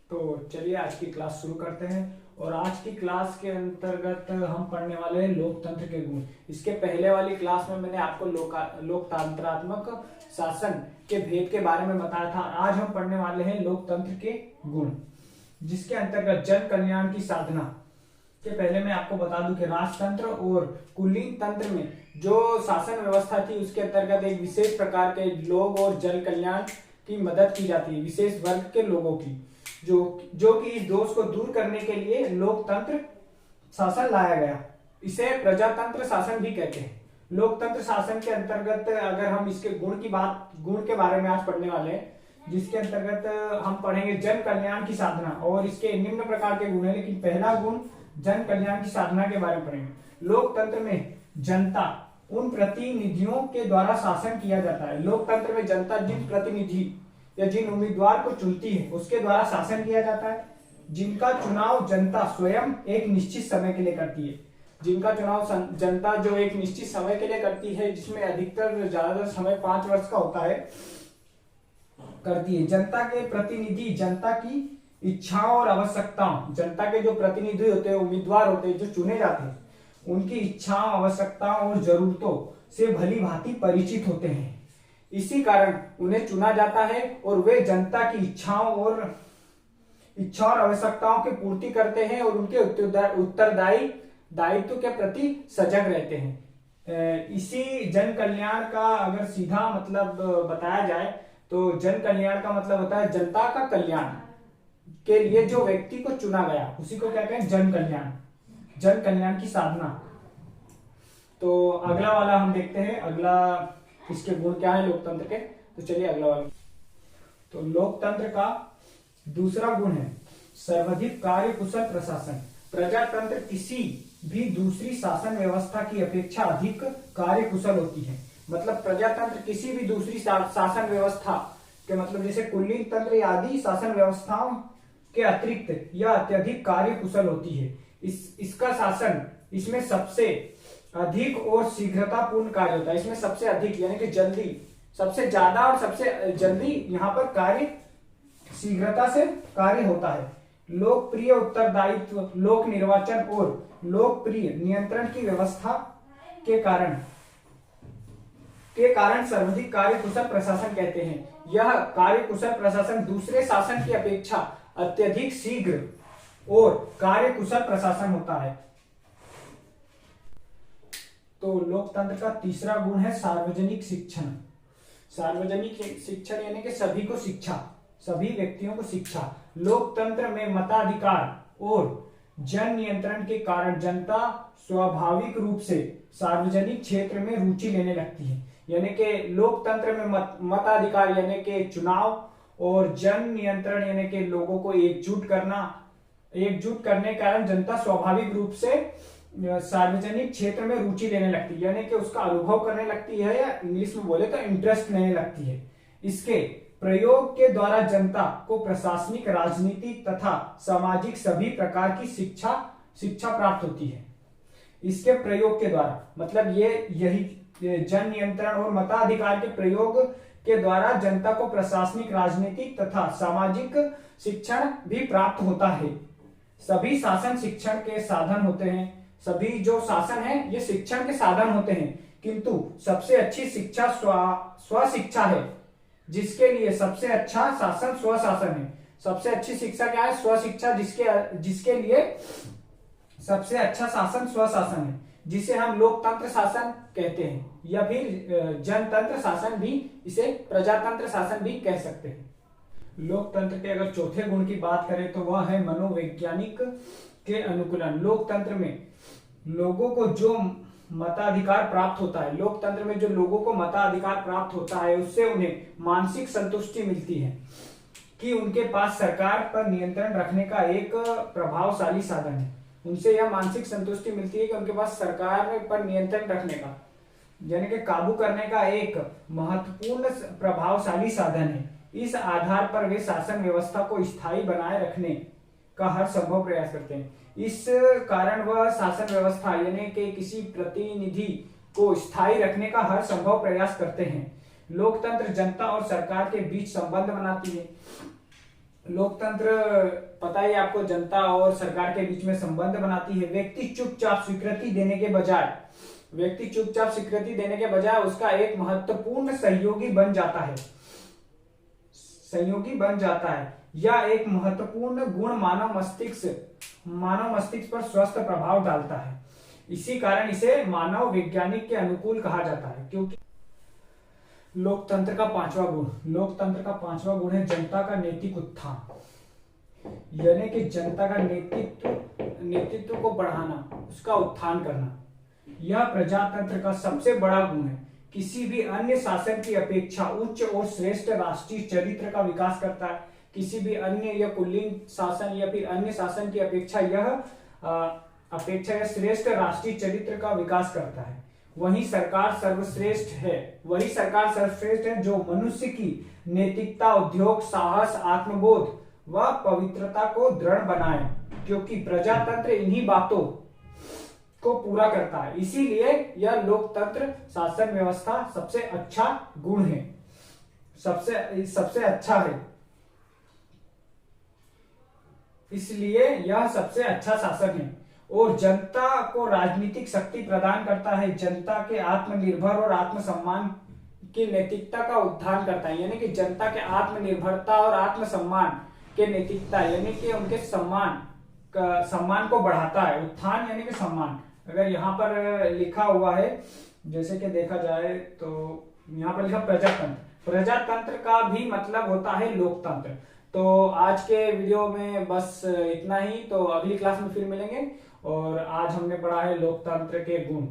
तो चलिए आज की क्लास शुरू करते हैं। और आज की क्लास के अंतर्गत हम पढ़ने वाले हैं लोकतंत्र के गुण। इसके पहले वाली क्लास में मैंने आपको लोकतंत्रात्मक शासन के भेद के बारे में बताया था। आज हम पढ़ने वाले हैं लोकतंत्र के गुण, जिसके अंतर्गत जन कल्याण की साधना के पहले मैं आपको बता दूं कि राजतंत्र और कुलीन तंत्र में जो शासन व्यवस्था थी उसके अंतर्गत एक विशेष प्रकार के लोग और जन कल्याण की मदद की जाती है, विशेष वर्ग के लोगों की, जो कि इस दोष को दूर करने के लिए लोकतंत्र शासन लाया गया। इसे प्रजातंत्र शासन भी कहते हैं। लोकतंत्र शासन के अंतर्गत अगर हम इसके गुण के बारे में आज पढ़ने वाले हैं, जिसके अंतर्गत हम पढ़ेंगे जन कल्याण की साधना। और इसके निम्न प्रकार के गुण है, लेकिन पहला गुण जन कल्याण की साधना के बारे में पढ़ेंगे। लोकतंत्र में जनता उन प्रतिनिधियों के द्वारा शासन किया जाता है। लोकतंत्र में जनता जिन प्रतिनिधि या जिन उम्मीदवार को चुनती है उसके द्वारा शासन किया जाता है, जिनका चुनाव जनता स्वयं एक निश्चित समय के लिए करती है। जिनका चुनाव जनता जो एक निश्चित समय के लिए करती है, जिसमें अधिकतर ज्यादातर समय 5 वर्ष का होता है, करती है। जनता के प्रतिनिधि जनता की इच्छाओं और आवश्यकताओं, जनता के जो प्रतिनिधि होते हैं, उम्मीदवार होते हैं, जो चुने जाते हैं, उनकी इच्छाओं, आवश्यकताओं और जरूरतों से भली भांति परिचित होते हैं। इसी कारण उन्हें चुना जाता है और वे जनता की इच्छाओं और आवश्यकताओं की पूर्ति करते हैं और उनके उत्तरदायी दायित्व के प्रति सजग रहते हैं। इसी जन कल्याण का अगर सीधा मतलब बताया जाए तो जन कल्याण का मतलब होता है जनता का कल्याण के लिए जो व्यक्ति को चुना गया, उसी को क्या कहते हैं जन कल्याण, जन कल्याण की साधना। तो अगला वाला हम देखते हैं, अगला इसके गुण क्या है लोकतंत्र के। तो चलिए अगला वाला। तो लोकतंत्र का दूसरा गुण है सर्वाधिक कार्यकुशल प्रशासन। प्रजातंत्र किसी भी दूसरी शासन व्यवस्था की अपेक्षा अधिक कार्यकुशल होती है। मतलब प्रजातंत्र किसी भी दूसरी शासन व्यवस्था के, मतलब जैसे कुलीन तंत्र आदि शासन व्यवस्थाओं के अतिरिक्त यह अत्यधिक कार्यकुशल होती है। इसका शासन इसमें सबसे अधिक और शीघ्रतापूर्ण कार्य होता है। इसमें सबसे अधिक यानी कि जल्दी, सबसे ज्यादा और सबसे जल्दी यहाँ पर कार्य, शीघ्रता से कार्य होता है। लोकप्रिय उत्तरदायित्व, लोक निर्वाचन और लोकप्रिय नियंत्रण की व्यवस्था के कारण सर्वाधिक कार्यकुशल प्रशासन कहते हैं। यह कार्यकुशल प्रशासन दूसरे शासन की अपेक्षा अत्यधिक शीघ्र और कार्यकुशल प्रशासन होता है। तो लोकतंत्र का तीसरा गुण है सार्वजनिक शिक्षण। सार्वजनिक शिक्षण यानी कि सभी को शिक्षा, सभी व्यक्तियों को शिक्षा। लोकतंत्र में मताधिकार और जन नियंत्रण के कारण जनता स्वाभाविक रूप से सार्वजनिक क्षेत्र में रुचि लेने लगती है। यानी कि लोकतंत्र में मताधिकार यानी कि चुनाव और जन नियंत्रण यानी कि लोगों को एकजुट करने के कारण जनता स्वाभाविक रूप से सार्वजनिक क्षेत्र में रुचि लेने लगती है, यानी कि उसका अनुभव करने लगती है, या इंग्लिश में बोले तो इंटरेस्ट लेने लगती है। इसके प्रयोग के द्वारा जनता को प्रशासनिक, राजनीति तथा सामाजिक सभी प्रकार की शिक्षा प्राप्त होती है। इसके प्रयोग के द्वारा मतलब यही जन नियंत्रण और मताधिकार के प्रयोग के द्वारा जनता को प्रशासनिक, राजनीतिक तथा सामाजिक शिक्षण भी प्राप्त होता है। सभी शासन शिक्षण के साधन होते हैं। सभी जो शासन है ये शिक्षण के साधन होते हैं, किंतु सबसे अच्छी शिक्षा स्वशिक्षा है, जिसके लिए सबसे अच्छा शासन स्वशासन है। सबसे अच्छी शिक्षा क्या है? स्वशिक्षा, जिसके लिए सबसे अच्छा शासन स्वशासन है, जिसे हम लोकतंत्र शासन कहते हैं, या फिर जनतंत्र शासन भी, इसे प्रजातंत्र शासन भी कह सकते हैं। लोकतंत्र के अगर चौथे गुण की बात करें तो वह है मनोवैज्ञानिक के अनुकूलन। लोकतंत्र में लोगों को जो मताधिकार प्राप्त होता है, लोकतंत्र में जो लोगों को मताधिकार प्राप्त होता है, उससे उन्हें मानसिक संतुष्टि मिलती है कि उनके पास सरकार पर नियंत्रण रखने का एक प्रभावशाली साधन है। उनसे यह मानसिक संतुष्टि मिलती है कि उनके पास सरकार पर नियंत्रण रखने का यानी कि काबू करने का एक महत्वपूर्ण प्रभावशाली साधन है। इस आधार पर वे शासन व्यवस्था को स्थायी बनाए रखने का हर संभव प्रयास करते हैं। इस कारण वह शासन व्यवस्था यानी कि किसी प्रतिनिधि को स्थायी रखने का हर संभव प्रयास करते हैं। लोकतंत्र जनता और सरकार के बीच संबंध बनाती है। लोकतंत्र पता ही आपको, जनता और सरकार के बीच में संबंध बनाती है। व्यक्ति चुपचाप स्वीकृति देने के बजाय उसका एक महत्वपूर्ण सहयोगी बन जाता है। यह एक महत्वपूर्ण गुण मानव मस्तिष्क पर स्वस्थ प्रभाव डालता है। इसी कारण इसे मानव वैज्ञानिक के अनुकूल कहा जाता है। क्योंकि लोकतंत्र का पांचवा गुण है जनता का नैतिक उत्थान, यानी कि जनता का नेतृत्व को बढ़ाना, उसका उत्थान करना। यह प्रजातंत्र का सबसे बड़ा गुण है। किसी भी अन्य शासन की अपेक्षा उच्च और श्रेष्ठ राष्ट्रीय चरित्र का विकास करता है। किसी भी अन्य या कुलीन शासन या फिर अन्य शासन की अपेक्षा यह श्रेष्ठ राष्ट्रीय चरित्र का विकास करता है। वही सरकार सर्वश्रेष्ठ है जो मनुष्य की नैतिकता, उद्योग, साहस, आत्मबोध व पवित्रता को दृढ़ बनाए, क्योंकि प्रजातंत्र इन्हीं बातों को पूरा करता है। इसीलिए यह लोकतंत्र शासन व्यवस्था सबसे अच्छा गुण है, सबसे अच्छा है। इसलिए यह सबसे अच्छा शासन है और जनता को राजनीतिक शक्ति प्रदान करता है। जनता के आत्मनिर्भर और आत्मसम्मान की नैतिकता का उत्थान करता है, यानी कि जनता के आत्मनिर्भरता और आत्मसम्मान के नैतिकता, यानी कि उनके सम्मान को बढ़ाता है। उत्थान यानी कि सम्मान। अगर यहाँ पर लिखा हुआ है, जैसे कि देखा जाए तो यहाँ पर लिखा प्रजातंत्र का भी मतलब होता है लोकतंत्र। तो आज के वीडियो में बस इतना ही। तो अगली क्लास में फिर मिलेंगे। और आज हमने पढ़ा है लोकतंत्र के गुण।